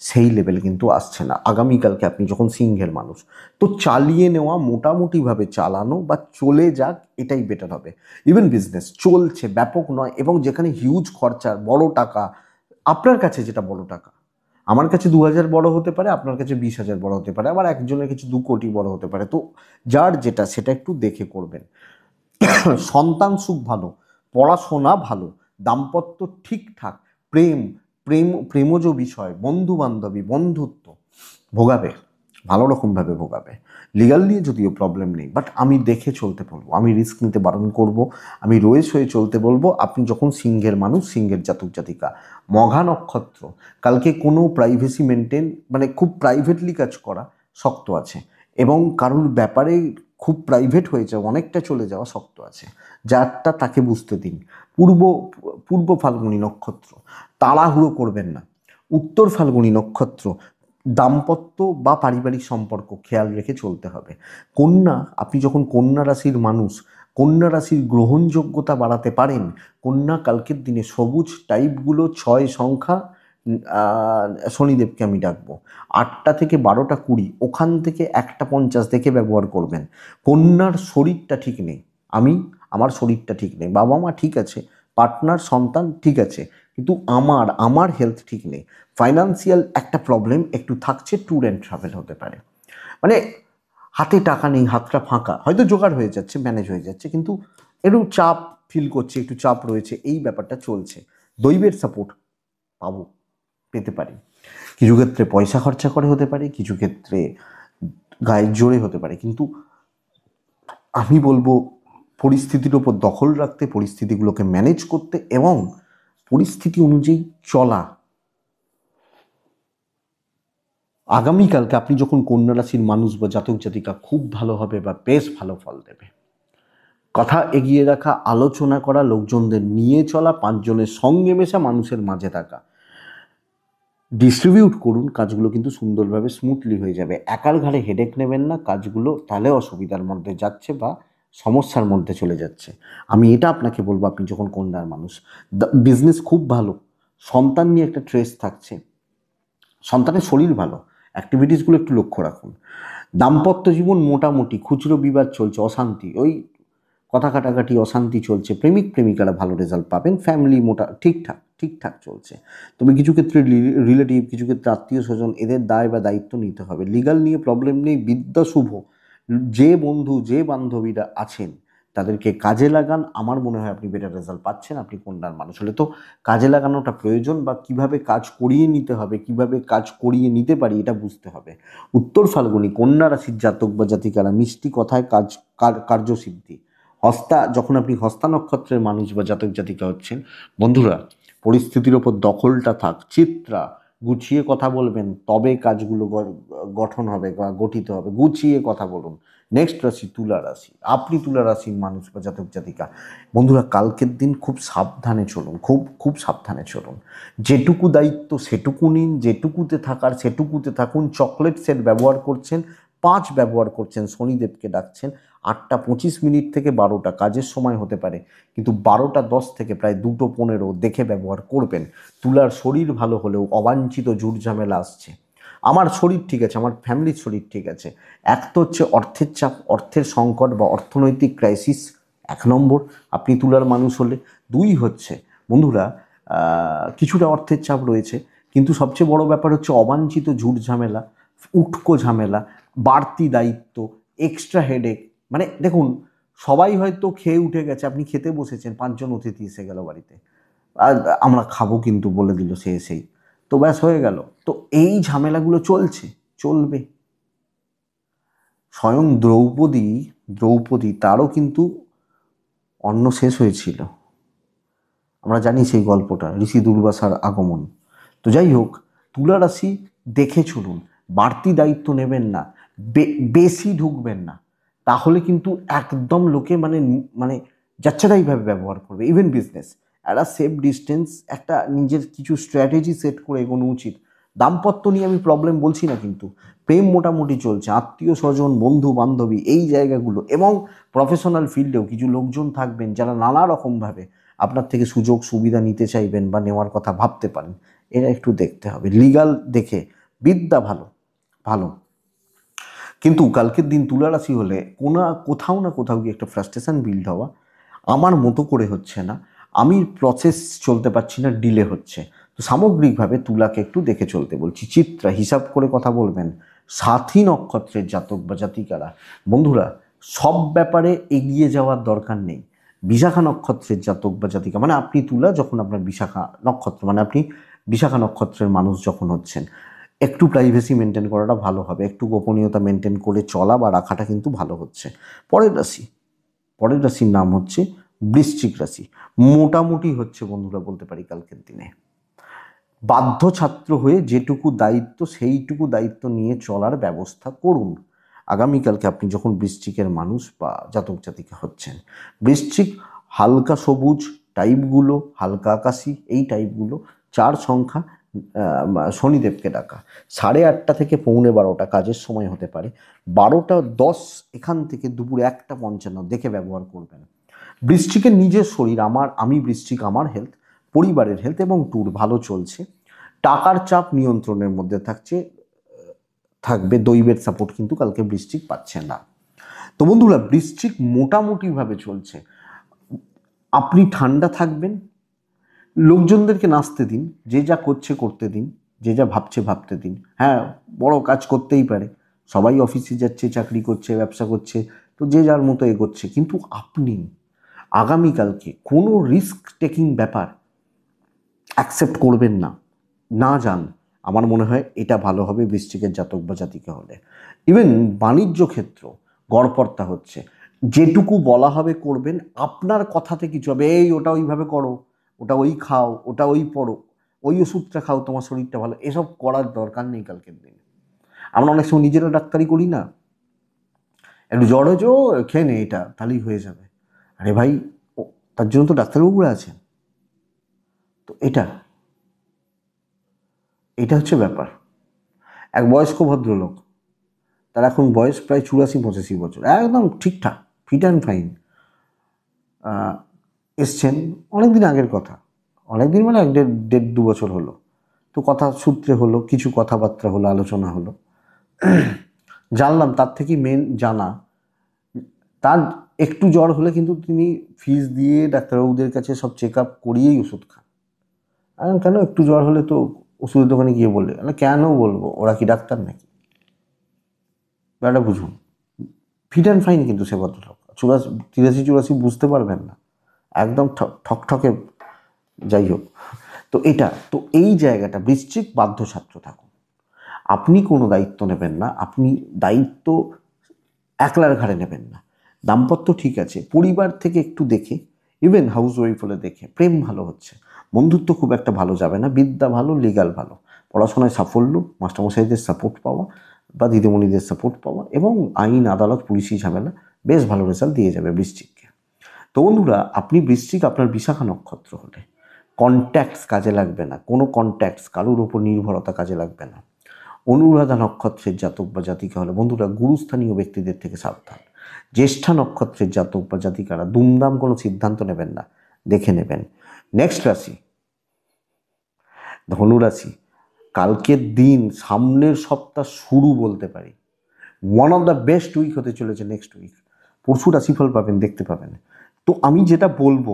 সেই লেভেল কিন্তু আসছে না আগামীকালকে আপনি যখন সিংহের মানুষ। তো চালিয়ে নেওয়া, মোটামুটিভাবে চালানো বা চলে যাক, এটাই বেটার হবে। ইভেন বিজনেস চলছে, ব্যাপক নয়, এবং যেখানে হিউজ খরচার, বড় টাকা, আপনার কাছে যেটা বড় টাকা, আমার কাছে 2,000 বড় হতে পারে, আপনার কাছে 20,000 বড় হতে পারে, আবার একজনের কাছে 2 কোটি বড় হতে পারে। তো যার যেটা, সেটা একটু দেখে করবেন। সন্তান সুখ ভালো, পড়াশোনা ভালো, দাম্পত্য ঠিকঠাক, প্রেম, প্রেমজ বিষয়, বন্ধু বান্ধবী, বন্ধুত্ব ভোগাবে, ভালো রকমভাবে ভোগাবে। লিগাল নিয়ে যদিও প্রবলেম নেই, বাট আমি দেখে চলতে বলবো, আমি রিস্ক নিতে বারণ করব, আমি রয়েস হয়ে চলতে বলবো। আপনি যখন সিংহের মানুষ, সিংহের জাতক জাতিকা, মঘা নক্ষত্র, কালকে কোনো প্রাইভেসি মেনটেন, মানে খুব প্রাইভেটলি কাজ করা শক্ত আছে, এবং কারোর ব্যাপারে খুব প্রাইভেট হয়ে যাওয়া, অনেকটা চলে যাওয়া শক্ত আছে। যারটা তাকে বুঝতে দিন। পূর্ব পূর্ব ফাল্গুনী নক্ষত্র, তাড়াহুড়ো করবেন না। উত্তর ফাল্গুনী নক্ষত্র, দাম্পত্য বা পারিবারিক সম্পর্ক খেয়াল রেখে চলতে হবে। কন্যা, আপনি যখন কন্যা রাশির মানুষ, কন্যা রাশির গ্রহণযোগ্যতা বাড়াতে পারেন। কন্যা কালকের দিনে সবুজ টাইপগুলো, 6 সংখ্যা, শনিদেবকে আমি ডাকবো, 8টা থেকে 12:20, ওখান থেকে 1:50 দেখে ব্যবহার করবেন। কন্যার শরীরটা ঠিক নেই, আমার শরীরটা ঠিক নেই, বাবা মা ঠিক আছে, পার্টনার, সন্তান ঠিক আছে, কিন্তু আমার হেলথ ঠিক নেই। ফাইন্যান্সিয়াল একটা প্রবলেম একটু থাকছে, ট্যুর অ্যান্ড ট্রাভেল হতে পারে। মানে হাতে টাকা নেই, হাতটা ফাঁকা, হয়তো জোগাড় হয়ে যাচ্ছে, ম্যানেজ হয়ে যাচ্ছে, কিন্তু একটু চাপ ফিল করছে, একটু চাপ রয়েছে, এই ব্যাপারটা চলছে। দৈবের সাপোর্ট পাবো, পেতে পারি। কিছু ক্ষেত্রে পয়সা খরচা করে হতে পারে, কিছু ক্ষেত্রে গায়ের জোরে হতে পারে, কিন্তু আমি বলবো পরিস্থিতির ওপর দখল রাখতে, পরিস্থিতিগুলোকে ম্যানেজ করতে এবং পরিস্থিতি অনুযায়ী চলা। আগামীকালকে আপনি যখন কন্যা রাশির মানুষ বা জাতক জাতিকা, খুব ভালো হবে বা বেশ ভালো ফল দেবে। কথা এগিয়ে রাখা, আলোচনা করা, লোকজনদের নিয়ে চলা, 5 জনের সঙ্গে মেশা, মানুষের মাঝে থাকা, ডিস্ট্রিবিউট করুন, কাজগুলো কিন্তু সুন্দরভাবে স্মুথলি হয়ে যাবে। একার ঘাড়ে হেডেক নেবেন না, কাজগুলো তাহলে অসুবিধার মধ্যে যাচ্ছে বা সমস্যার মধ্যে চলে যাচ্ছে। আমি এটা আপনাকে বলবো, আপনি যখন কন্যার মানুষ, বিজনেস খুব ভালো, সন্তান নিয়ে একটা ট্রেস থাকছে, সন্তানের শরীর ভালো, অ্যাক্টিভিটিসগুলো একটু লক্ষ্য রাখুন। দাম্পত্য জীবন মোটামুটি, খুচরো বিবাদ চলছে, অশান্তি, ওই কথা কাটাকাটি, অশান্তি চলছে, প্রেমিক প্রেমিকারা ভালো রেজাল্ট পাবেন, ফ্যামিলি মোটা ঠিকঠাক ঠিকঠাক চলছে। তবে কিছু ক্ষেত্রে রিলেটিভ, কিছু ক্ষেত্রে আত্মীয় স্বজন, এদের দায় বা দায়িত্ব নিতে হবে। লিগাল নিয়ে প্রবলেম নেই, বিদ্যা শুভ। যে বন্ধু যে বান্ধবীরা আছেন তাদেরকে কাজে লাগান, আমার মনে হয় আপনি বেটার রেজাল্ট পাচ্ছেন। আপনি কন্যার মানুষ হলে তো কাজে লাগানোটা প্রয়োজন, বা কিভাবে কাজ করিয়ে নিতে হবে, কিভাবে কাজ করিয়ে নিতে পারি এটা বুঝতে হবে। উত্তর ফাল্গুনী কন্যা রাশির জাতক বা জাতিকারা মিষ্টি কথায় কার্যসিদ্ধি। হস্তা, যখন আপনি হস্তা নক্ষত্রের মানুষ বা জাতক জাতিকা হচ্ছেন, বন্ধুরা পরিস্থিতির ওপর দখলটা থাক, চিত্রা গুছিয়ে কথা বলবেন, তবে কাজগুলো গঠন হবে বা গঠিত হবে। গুছিয়ে কথা বলুন। নেক্সট রাশি তুলা রাশি। আপনি তুলা রাশির মানুষ বা জাতক জাতিকা, বন্ধুরা কালকের দিন খুব সাবধানে চলুন, খুব খুব সাবধানে চলুন। যেটুকু দায়িত্ব সেটুকু নিন, যেটুকুতে থাকার সেটুকুতে থাকুন। চকলেট সেট ব্যবহার করছেন, 5 ব্যবহার করছেন, শনিদেবকে ডাকছেন। 8:25 থেকে 12টা কাজের সময় হতে পারে, কিন্তু 12:10 থেকে প্রায় 2:15 দেখে ব্যবহার করবেন। তুলার শরীর ভালো হলেও অবাঞ্ছিত ঝুটঝামেলা আসছে। আমার শরীর ঠিক আছে, আমার ফ্যামিলির শরীর ঠিক আছে। এক তো হচ্ছে অর্থের চাপ, অর্থের সংকট বা অর্থনৈতিক ক্রাইসিস, 1 নম্বর আপনি তুলার মানুষ হলে। 2 হচ্ছে বন্ধুরা কিছুটা অর্থের চাপ রয়েছে, কিন্তু সবচেয়ে বড় ব্যাপার হচ্ছে অবাঞ্ছিত ঝুট ঝামেলা, উটকো ঝামেলা, বাড়তি দায়িত্ব, এক্সট্রা হেডেক। মানে দেখুন, সবাই হয়তো খেয়ে উঠে গেছে, আপনি খেতে বসেছেন, 5 জন অতিথি এসে গেল বাড়িতে, আর আমরা খাবো কিন্তু বলে দিল সে এসেই, তো ব্যাস হয়ে গেল। তো এই ঝামেলাগুলো চলছে, চলবে। স্বয়ং দ্রৌপদী তারও কিন্তু অন্ন শেষ হয়েছিল, আমরা জানি সেই গল্পটা, ঋষি দুর্বাসার আগমন। তো যাই হোক, তুলা রাশি দেখে চলুন, বাড়তি দায়িত্ব নেবেন না, বেশি ঢুকবেন না, তাহলে কিন্তু একদম লোকে মানে মানে যাচ্ছেতাইভাবে ব্যবহার করবে। ইভেন বিজনেস, একটা সেফ ডিস্টেন্স, একটা নিজের কিছু স্ট্র্যাটেজি সেট করে এগোনো উচিত। দাম্পত্য নিয়ে আমি প্রবলেম বলছি না, কিন্তু প্রেম মোটামুটি চলছে, আত্মীয় স্বজন বন্ধু বান্ধবী এই জায়গাগুলো, এবং প্রফেশনাল ফিল্ডেও কিছু লোকজন থাকবেন যারা নানা রকমভাবে আপনার থেকে সুযোগ সুবিধা নিতে চাইবেন বা নেওয়ার কথা ভাবতে পারেন। এরা একটু দেখতে হবে। লিগাল দেখে, বিদ্যা ভালো ভালো, কিন্তু কালকের দিন তুলা রাশি হলে কোথাও না কোথাও গিয়ে একটা ফ্রাস্ট্রেশন বিল্ড হওয়া, আমার মতো করে হচ্ছে না, আমি প্রসেস চলতে পারছি না, ডিলে হচ্ছে। তো সামগ্রিকভাবে তুলাকে একটু দেখে চলতে বলছি। চিত্রা হিসাব করে কথা বলবেন। সাথী নক্ষত্রের জাতক বা জাতিকারা, বন্ধুরা সব ব্যাপারে এগিয়ে যাওয়ার দরকার নেই। বিশাখা নক্ষত্রের জাতক বা জাতিকা, মানে আপনি তুলা, যখন আপনার বিশাখা নক্ষত্র, মানে আপনি বিশাখা নক্ষত্রের মানুষ যখন হচ্ছেন, একটু প্রাইভেসি মেনটেন করাটা ভালো হবে, একটু গোপনীয়তা মেনটেন করে চলা বা রাখাটা কিন্তু ভালো হচ্ছে। পরের রাশি, পরের রাশির নাম হচ্ছে বৃশ্চিক রাশি। মোটামুটি হচ্ছে বন্ধুরা, বলতে পারি কালকের দিনে বাধ্য ছাত্র হয়ে যেটুকু দায়িত্ব সেইটুকু দায়িত্ব নিয়ে চলার ব্যবস্থা করুন। আগামীকালকে আপনি যখন বৃশ্চিকের মানুষ বা জাতক জাতিকা হচ্ছেন, বৃশ্চিক হালকা সবুজ টাইপগুলো, হালকা আকাশি এই টাইপগুলো, 4 সংখ্যা, শনিদেবকে ডাকা। 8:30 থেকে 11:45 কাজের সময় হতে পারে, 12:10 এখান থেকে দুপুর 1:55 দেখে ব্যবহার করবেন। বৃশ্চিকের নিজের শরীর, আমি বৃশ্চিক, আমার হেলথ, পরিবারের হেলথ এবং ট্যুর ভালো চলছে। টাকার চাপ নিয়ন্ত্রণের মধ্যে থাকবে, দৈবের সাপোর্ট কিন্তু কালকে বৃশ্চিক পাচ্ছে না। তো বন্ধুরা বৃশ্চিক মোটামুটিভাবে চলছে। আপনি ঠান্ডা থাকবেন, লোকজনদেরকে নাচতে দিন, যে যা করছে করতে দিন, যে যা ভাবছে ভাবতে দিন। হ্যাঁ, বড় কাজ করতেই পারে, সবাই অফিসে যাচ্ছে, চাকরি করছে, ব্যবসা করছে, তো যে যার মতো এগোচ্ছে, কিন্তু আপনি আগামীকালকে কোনো রিস্ক টেকিং ব্যাপার অ্যাকসেপ্ট করবেন না, না যান। আমার মনে হয় এটা ভালো হবে বৃশ্চিকের জাতক বা জাতিকা হলে। ইভেন বাণিজ্য ক্ষেত্র গড়পড়তা হচ্ছে, যেটুকু বলা হবে করবেন, আপনার কথাতে কিছু হবে, এই ওটা ওইভাবে করো, ওটা ওই খাও, ওটা ওই পড়ো, ওই ওষুধটা খাও, তোমার শরীরটা ভালো, এসব করার দরকার নেই কালকের দিনে। আমরা অনেক সময় নিজেরা ডাক্তারি করি না, একটু জ্বর হয়েছে, ও খেয়ে নে এটা তাহলেই হয়ে যাবে। আরে ভাই, তার জন্য তো ডাক্তারবাবুরা আছেন। তো এটা এটা হচ্ছে ব্যাপার। এক বয়স্ক ভদ্রলোক, তার এখন বয়স প্রায় 84-85 বছর, একদম ঠিকঠাক ফিট অ্যান্ড ফাইন, এসছেন অনেকদিন আগের কথা, অনেকদিন মানে 1.5-1.5-2 বছর হলো। তো কথা সূত্রে হলো, কিছু কথাবার্তা হলো, আলোচনা হলো, জানলাম তার থেকেই মেন জানা, তার একটু জ্বর হলে কিন্তু তিনি ফিস দিয়ে ডাক্তারবাবুদের কাছে সব চেক আপ করিয়েই ওষুধ খান। কেন একটু জ্বর হলে তো ওষুধের দোকানে গিয়ে বললে, কেন বলবো, ওরা কি ডাক্তার নাকি? ব্যাপারটা বুঝুন, ফিট অ্যান্ড ফাইন কিন্তু সে ভদ্রলোক, 83-84 বুঝতে পারবেন না, একদম ঠকঠকে। যাই হোক, তো এটা তো এই জায়গাটা বৃশ্চিক বাধ্য ছাত্র থাকুন, আপনি কোনো দায়িত্ব নেবেন না, আপনি দায়িত্ব একলার ঘাড়ে নেবেন না। দাম্পত্য ঠিক আছে, পরিবার থেকে একটু দেখে, ইভেন হাউস ওয়াইফ হলে দেখে, প্রেম ভালো হচ্ছে, বন্ধুত্ব খুব একটা ভালো যাবে না, বিদ্যা ভালো, লিগাল ভালো, পড়াশোনায় সাফল্য, মাস্টারমশাইদের সাপোর্ট পাওয়া বা দিদিমণিদের সাপোর্ট পাওয়া, এবং আইন আদালত পুলিশি ঝামেলা বেশ ভালো রেজাল্ট দিয়ে যাবে বৃশ্চিককে। তো বন্ধুরা, আপনি বৃশ্চিক, আপনার বিশাখা নক্ষত্র হলে কন্ট্যাক্টস কাজে লাগবে না, কোনো কন্ট্যাক্টস, কারোর উপর নির্ভরতা কাজে লাগবে না। অনুরাধা নক্ষত্রের জাতক বা জাতিকা হলে বন্ধুরা গুরুস্থানীয় ব্যক্তিদের থেকে সাবধান। জ্যেষ্ঠা নক্ষত্রের জাতক বা জাতিকারা দুমদাম কোনো সিদ্ধান্ত নেবেন না, দেখে নেবেন। নেক্সট রাশি ধনুরাশি। কালকের দিন, সামনের সপ্তাহ শুরু বলতে পারি, one of the best week হতে চলেছে নেক্সট উইক। পরশু রাশিফল পাবেন, দেখতে পাবেন। তো আমি যেটা বলবো,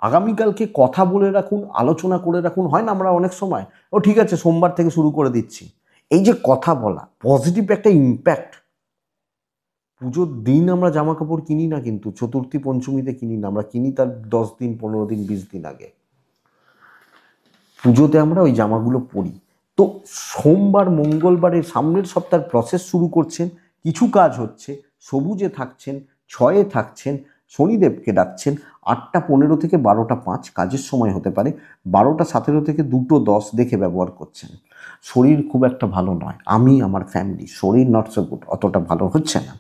আগামীকালকে কথা বলে রাখুন, আলোচনা করে রাখুন। হয় না আমরা অনেক সময়, ও ঠিক আছে সোমবার থেকে শুরু করে দিচ্ছি, এই যে কথা বলা, পজিটিভ একটা ইম্প্যাক্ট। পুজোর দিন আমরা জামা কাপড় কিনি না, কিন্তু চতুর্থী পঞ্চমীতে কিনি না, আমরা কিনি তার 10 দিন 15 দিন 20 দিন আগে। পুজোতে আমরা ওই জামাগুলো পরি। তো সোমবার মঙ্গলবারের সামনের সপ্তাহের প্রসেস শুরু করছেন, কিছু কাজ হচ্ছে, সবুজে থাকছেন, 6-এ থাকছেন, শনিদেবকে ডাকছেন, 8টা 15 থেকে 12টা 5 কাজের সময় হতে পারে, 12টা 17 থেকে 2টো 10 দেখে ব্যবহার করছেন। শরীর খুব একটা ভালো নয়, আমি আমার ফ্যামিলি শরীর নট সো গুড, অতটা ভালো হচ্ছে না।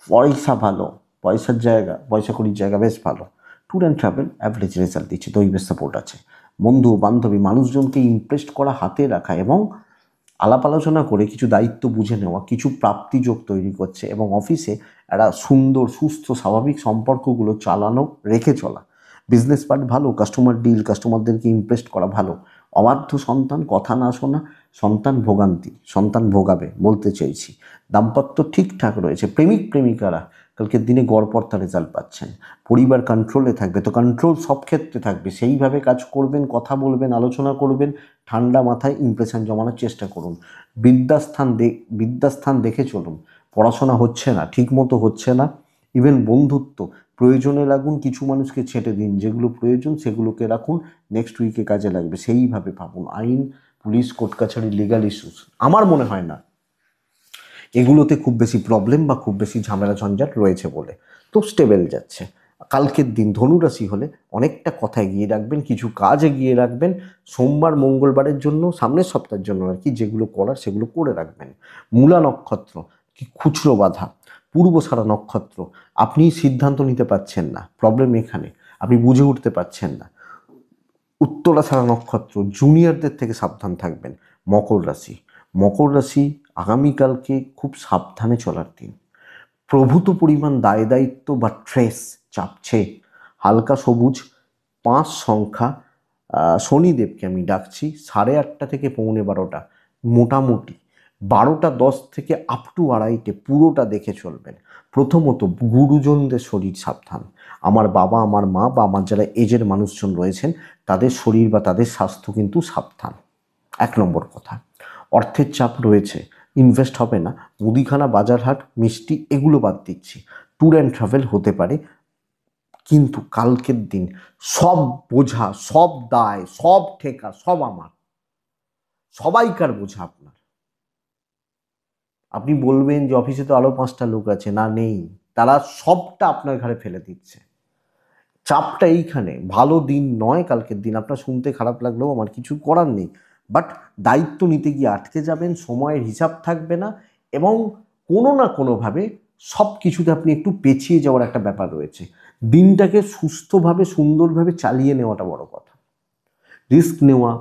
পয়সা ভালো, পয়সার জায়গা, পয়সা কড়ির জায়গা বেশ ভালো। Tour and travel average result দিচ্ছে, দৈবের সাপোর্ট আছে। বন্ধু বান্ধবী মানুষজনকে ইমপ্রেসড করা, হাতে রাখা এবং আলাপ আলোচনা করে কিছু দায়িত্ব বুঝে নেওয়া, কিছু প্রাপ্তিযোগ তৈরি করছে, এবং অফিসে একটা সুন্দর সুস্থ স্বাভাবিক সম্পর্কগুলো চালানো, রেখে চলা। বিজনেস পার্ট ভালো, কাস্টমার ডিল, কাস্টমারদেরকে ইমপ্রেসড করা ভালো। অবাধ্য সন্তান, কথা না শোনা সন্তান, ভোগান্তি, সন্তান ভোগাবে বলতে চাইছি। দাম্পত্য ঠিকঠাক রয়েছে, প্রেমিক প্রেমিকারা কালকের দিনে গড়পড়তা রেজাল্ট পাচ্ছেন। পরিবার কন্ট্রোলে থাকবে, তো কন্ট্রোল সব ক্ষেত্রে থাকবে, সেইভাবে কাজ করবেন, কথা বলবেন, আলোচনা করবেন, ঠান্ডা মাথায় ইমপ্রেশন জমানোর চেষ্টা করুন। বিদ্যাস্থান দেখে চলুন। পড়াশোনা হচ্ছে না, ঠিক মতো হচ্ছে না, ইভেন বন্ধুত্ব প্রয়োজনে লাগুন, কিছু মানুষকে ছেটে দিন, যেগুলো প্রয়োজন সেগুলোকে রাখুন, নেক্সট উইকে কাজে লাগবে, সেইভাবে ভাবুন। আইন, পুলিশ, কোর্ট কাছারি, লিগাল ইস্যুস আমার মনে হয় না এগুলোতে খুব বেশি প্রবলেম বা খুব বেশি ঝামেলা ঝঞ্ঝাট রয়েছে বলে, তো স্টেবল যাচ্ছে। কালকের দিন ধনুরাশি হলে অনেকটা কথা এগিয়ে রাখবেন, কিছু কাজ এগিয়ে রাখবেন, সোমবার মঙ্গলবারের জন্য, সামনের সপ্তাহের জন্য আর কি, যেগুলো করার সেগুলো করে রাখবেন। মূলা নক্ষত্র কি খুচরো বাধা, পূর্বসারা নক্ষত্র আপনি সিদ্ধান্ত নিতে পারছেন না, প্রবলেম এখানে, আপনি বুঝে উঠতে পারছেন না। উত্তরাষাঢ়া নক্ষত্র, জুনিয়রদের থেকে সাবধান থাকবেন। মকর রাশি, মকর রাশি আগামীকালকে খুব সাবধানে চলার দিন। প্রভূত পরিমাণ দায় দায়িত্ব বা ট্রেস চাপছে। হালকা সবুজ 5 সংখ্যা, শনিদেবকে আমি ডাকছি, 8:30 থেকে 12:45, মোটামুটি 12টা 10 থেকে আপ টু 2:30 পুরোটা দেখে চলবেন। প্রথমত গুরুজনদের শরীর সাবধান, আমার বাবা, আমার মা বা আমার যারা এজের মানুষজন রয়েছেন তাদের শরীর বা তাদের স্বাস্থ্য কিন্তু সাবধান। 1 নম্বর কথা। অর্থের চাপ রয়েছে, ইনভেস্ট হবে না, মুদিখানা, বাজারহাট, মিষ্টি এগুলো বাদ দিচ্ছি। ট্যুর অ্যান্ড ট্রাভেল হতে পারে, কিন্তু কালকের দিন সব বোঝা, সব দায়, সব ঠেকা সব আমার, সবাইকার বোঝা আপনার। আপনি বলবেন যে অফিসে তো আরো 5টা লোক আছে, না নেই, তারা সবটা আপনার ঘাড়ে ফেলে দিচ্ছে। চাপটা এইখানে, ভালো দিন নয় কালকের দিন, আপনার শুনতে খারাপ লাগলেও আমার কিছু করার নেই, বাট দায়িত্ব নিতে গিয়ে আটকে যাবেন, সময়ের হিসাব থাকবে না, এবং কোনো না কোনোভাবে সব কিছুতে আপনি একটু পেছিয়ে যাওয়ার একটা ব্যাপার রয়েছে। দিনটাকে সুস্থভাবে সুন্দরভাবে চালিয়ে নেওয়াটা বড় কথা। রিস্ক নেওয়া,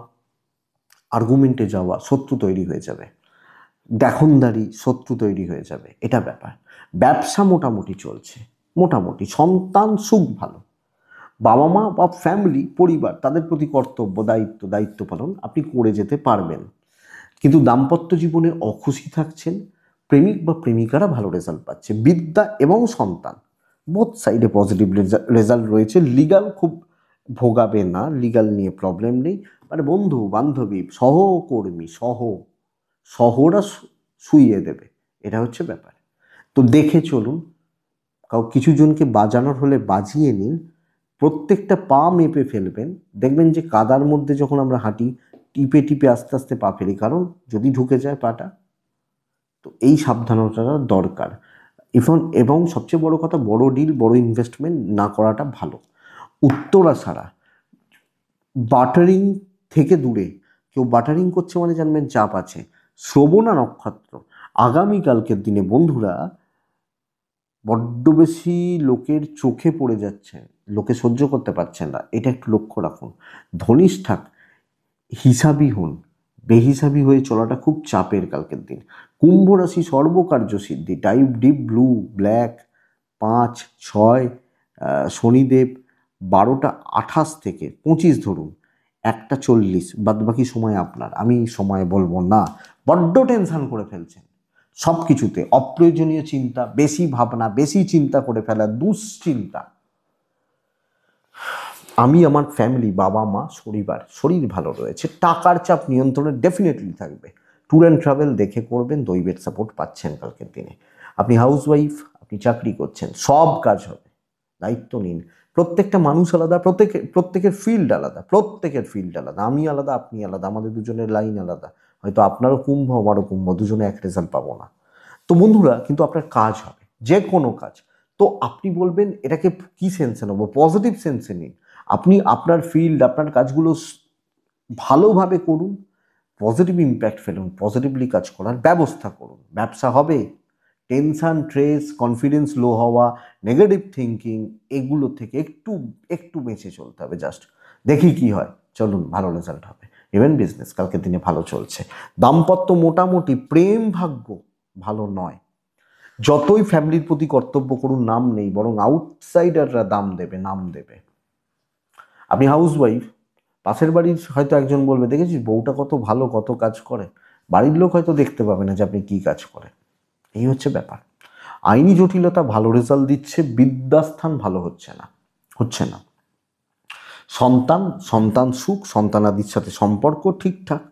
আর্গুমেন্টে যাওয়া, শত্রু তৈরি হয়ে যাবে, দেখনদারি, শত্রু তৈরি হয়ে যাবে, এটা ব্যাপার। ব্যবসা মোটামুটি চলছে, মোটামুটি। সন্তান সুখ ভালো, বাবা মা বা ফ্যামিলি, পরিবার, তাদের প্রতি কর্তব্য, দায়িত্ব পালন আপনি করে যেতে পারবেন। কিন্তু দাম্পত্য জীবনে অখুশি থাকছেন, প্রেমিক বা প্রেমিকারা ভালো রেজাল্ট পাচ্ছে, বিদ্যা এবং সন্তান বোথ সাইডে পজিটিভ রেজাল্ট রয়েছে। লিগাল খুব ভোগাবে না, লিগাল নিয়ে প্রবলেম নেই। মানে বন্ধু বান্ধবী সহকর্মী সহরা শুইয়ে দেবে, এটা হচ্ছে ব্যাপার। তো দেখে চলুন, কিছু জনকে বাজানোর হলে বাজিয়ে নিন, প্রত্যেকটা পা মেপে ফেলবেন। দেখবেন যে কাদার মধ্যে যখন আমরা হাঁটি, টিপে টিপে আস্তে আস্তে পা ফেলি, কারণ যদি ঢুকে যায় পাটা। তো এই সাবধানতাটা দরকার। এবং সবচেয়ে বড় কথা, বড় ডিল, বড় ইনভেস্টমেন্ট না করাটা ভালো। উত্তরাষাঢ়া, বাটারিং থেকে দূরে, কেউ বাটারিং করছে মানে জানবেন চাপ আছে। শ্রবণা নক্ষত্র, আগামীকালকের দিনে বন্ধুরা বড্ড বেশি লোকের চোখে পড়ে যাচ্ছেন, লোকে সহ্য করতে পারছেন না, এটা একটু লক্ষ্য রাখুন। ধনিষ্ঠা, হিসাবি হন, বেহিসাবি হয়ে চলাটা খুব চাপের কালকের দিন। কুম্ভ রাশি, সর্বকার্য সিদ্ধি, type deep blue, black, 5, 6, Shanidev 12টা 28 থেকে 25 ধরুন, 1টা 40, বাদ বাকি সময় আপনার। আমি সময় বলবো না, বড্ড টেনশন করে ফেলছেন সব কিছুতে, অপ্রয়োজনীয় চিন্তা, বেশি ভাবনা, বেশি চিন্তা করে ফেলা, দুশ্চিন্তা। আমি, আমার ফ্যামিলি, বাবা মা, শরীর ভালো রয়েছে। টাকার চাপ নিয়ন্ত্রণে ডেফিনেটলি থাকবে। ট্যুর অ্যান্ড ট্রাভেল দেখে করবেন, দৈবের সাপোর্ট পাচ্ছেন কালকের দিনে। আপনি হাউসওয়াইফ, আপনি চাকরি করছেন, সব কাজ হবে, দায়িত্ব নিন। প্রত্যেকটা মানুষ আলাদা, প্রত্যেকের ফিল্ড আলাদা, আমি আলাদা, আপনি আলাদা, আমাদের দুজনের লাইন আলাদা। হয়তো আপনারও কুম্ভ, আমারও কুম্ভ, দুজনে এক রেজাল্ট পাবো না। তো বন্ধুরা, কিন্তু আপনার কাজ হবে, যে কোনো কাজ। তো আপনি বলবেন এটাকে কি সেন্সে নেবো? পজিটিভ সেন্সে নিন। আপনি আপনার ফিল্ড, আপনার কাজগুলো ভালোভাবে করুন, পজিটিভ ইম্প্যাক্ট ফেলুন, পজিটিভলি কাজ করার ব্যবস্থা করুন। ব্যবসা হবে। টেনশন, স্ট্রেস, কনফিডেন্স লো হওয়া, নেগেটিভ থিঙ্কিং, এগুলো থেকে একটু একটু বেঁচে চলতে হবে। জাস্ট দেখি কি হয়, চলুন, ভালো রেজাল্ট হবে। ইভেন বিজনেস কালকের দিনে ভালো চলছে। দাম্পত্য মোটামুটি, প্রেম ভাগ্য ভালো নয়। যতই ফ্যামিলির প্রতি কর্তব্য করুন, নাম নেই, বরং আউটসাইডাররা নাম দেবে। আপনি হাউসওয়াইফ, পাশের বাড়ির হয়তো একজন বলবে, দেখেছিস বউটা কত ভালো, কত কাজ করে, বাড়ির লোক হয়তো দেখতে পাবে না যে আপনি কি কাজ করেন। এই হচ্ছে ব্যাপার। আইনি জটিলতা ভালো রেজাল্ট দিচ্ছে, বিদ্যাস্থান ভালো হচ্ছে না। সন্তান সুখ, সন্তানাদির সাথে সম্পর্ক ঠিকঠাক,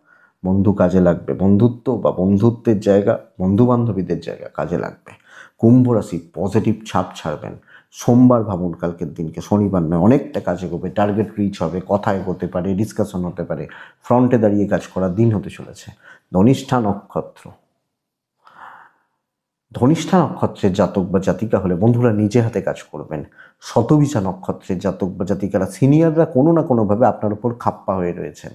বন্ধু কাজে লাগবে, বন্ধুত্ব বা বন্ধুত্বের জায়গা, বন্ধু বান্ধবীদের জায়গা কাজে লাগবে। কুম্ভ রাশি, পজিটিভ ছাপ ছাড়বেন। সোমবার ভাবুন কালকের দিনকে, শনিবার নয়, অনেকটা কাজে করবে, টার্গেট রিচ হবে, কথা এগোতে পারে, ডিসকাশন হতে পারে, ফ্রন্টে দাঁড়িয়ে কাজ করার দিন হতে চলেছে। ধনিষ্ঠা নক্ষত্রের জাতক বা জাতিকা হলে বন্ধুরা নিজে হাতে কাজ করবেন। শতবিশা নক্ষত্রের জাতক বা জাতিকারা, সিনিয়ররা কোনো না কোনোভাবে আপনার উপর খাপ্পা হয়ে রয়েছেন।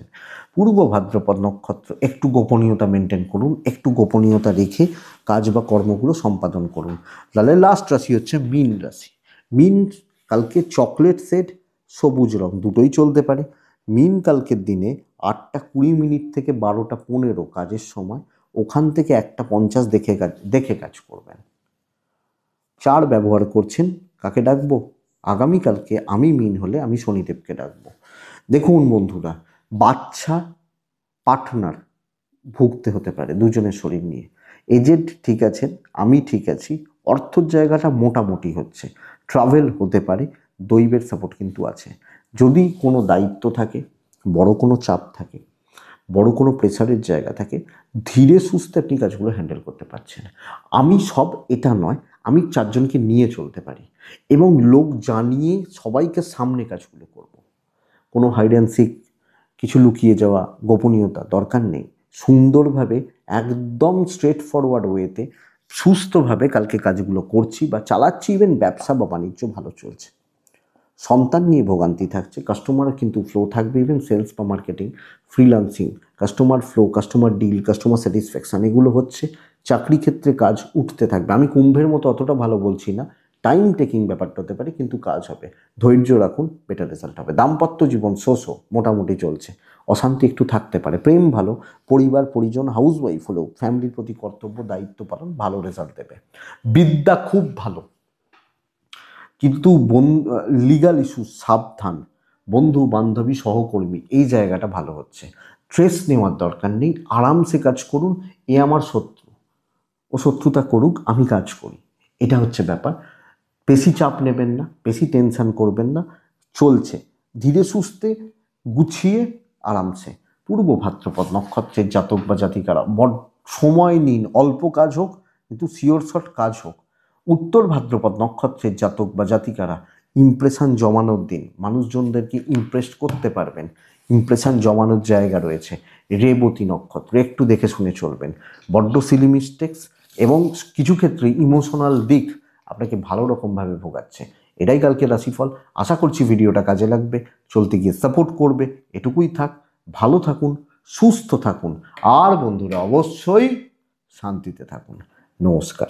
পূর্ব ভাদ্রপদ নক্ষত্র, একটু গোপনীয়তা মেনটেন করুন, একটু গোপনীয়তা রেখে কাজ বা কর্মগুলো সম্পাদন করুন। তাহলে লাস্ট রাশি হচ্ছে মীন রাশি। মীন কালকে চকলেট সেট, সবুজ রং দুটোই চলতে পারে। মীন কালকের দিনে 8টা 20 থেকে 12টা 15 কাজের সময়, ওখান থেকে 1টা 50 দেখে কাজ করবেন। 4 ব্যবহার করছেন, কাকে ডাকবো? আগামীকালকে আমি মীন হলে আমি শনিদেবকে ডাকবো। দেখুন বন্ধুরা, বাচ্চা পার্টনার ভুগতে হতে পারে দুজনের শরীর নিয়ে। এজেন্ট ঠিক আছেন, আমি ঠিক আছি, অর্থর জায়গাটা মোটামুটি হচ্ছে, ট্রাভেল হতে পারে, দৈবের সাপোর্ট কিন্তু আছে। যদি কোনো দায়িত্ব থাকে, বড় কোনো চাপ থাকে, বড় কোনো প্রেসারের জায়গা থাকে, ধীরে সুস্থে আপনি কাজগুলো হ্যান্ডেল করতে পারছেন। আমি সব এটা নয়, আমি 4জনকে নিয়ে চলতে পারি এবং লোক জানিয়ে সবাইকে সামনে কাজগুলো করব। কোনো হাইড অ্যান্ড সিক, কিছু লুকিয়ে যাওয়া, গোপনীয়তা দরকার নেই। সুন্দরভাবে, একদম স্ট্রেট ফরওয়ার্ড ওয়েতে, সুস্থভাবে কালকে কাজগুলো করছি বা চালাচ্ছি। ইভেন ব্যবসা বা বাণিজ্য ভালো চলছে। সন্তান নিয়ে ভোগান্তি থাকছে, কাস্টমার কিন্তু ফ্লো থাকবে। ইভেন সেলস বা marketing, freelancing, customer flow, customer deal, customer satisfaction, এগুলো হচ্ছে। চাকরি ক্ষেত্রে কাজ উঠতে থাকবে। আমি কুম্ভের মতো অতটা ভালো বলছি না, টাইম টেকিং ব্যাপারটা হতে পারে, কিন্তু কাজ হবে। ধৈর্য রাখুন, বেটার রেজাল্ট হবে। দাম্পত্য জীবন সোসো মোটামুটি চলছে, অশান্তি একটু থাকতে পারে। প্রেম ভালো, পরিবার পরিজন, হাউসওয়াইফ হলেও ফ্যামিলির প্রতি কর্তব্য দায়িত্ব পালন ভালো রেজাল্ট দেবে। বিদ্যা খুব ভালো, কিন্তু লিগাল ইস্যু সাবধান। বন্ধু বান্ধবী সহকর্মী এই জায়গাটা ভালো হচ্ছে। স্ট্রেস নেওয়ার দরকার নেই, আরামসে কাজ করুন। এ আমার শত্রু, ও শত্রুতা করুক, আমি কাজ করি, এটা হচ্ছে ব্যাপার। বেশি চাপ নেবেন না, বেশি টেনশন করবেন না, চলছে ধীরে সুস্থে, গুছিয়ে, আরামসে। পূর্ব ভাদ্রপদ নক্ষত্রের জাতক বা জাতিকারা সময় নিন, অল্প কাজ হোক কিন্তু শিওর শট কাজ হোক। উত্তর ভাদ্রপদ নক্ষত্রের জাতক বা জাতিকারা ইমপ্রেশন জমানোর দিন, মানুষজনদেরকে ইমপ্রেস করতে পারবেন, ইমপ্রেশন জমানোর জায়গা রয়েছে। রেবতী নক্ষত্র একটু দেখে শুনে চলবেন, বড্ড সিলি মিস্টেক্স এবং কিছু ক্ষেত্রে ইমোশনাল দিক আপনাকে ভালো রকমভাবে ভোগাচ্ছে। এটাই কালকে রাশিফল। আশা করছি ভিডিওটা কাজে লাগবে, চলতে গিয়ে সাপোর্ট করবে। এটুকুই থাক, ভালো থাকুন, সুস্থ থাকুন, আর বন্ধুরা অবশ্যই শান্তিতে থাকুন। নমস্কার।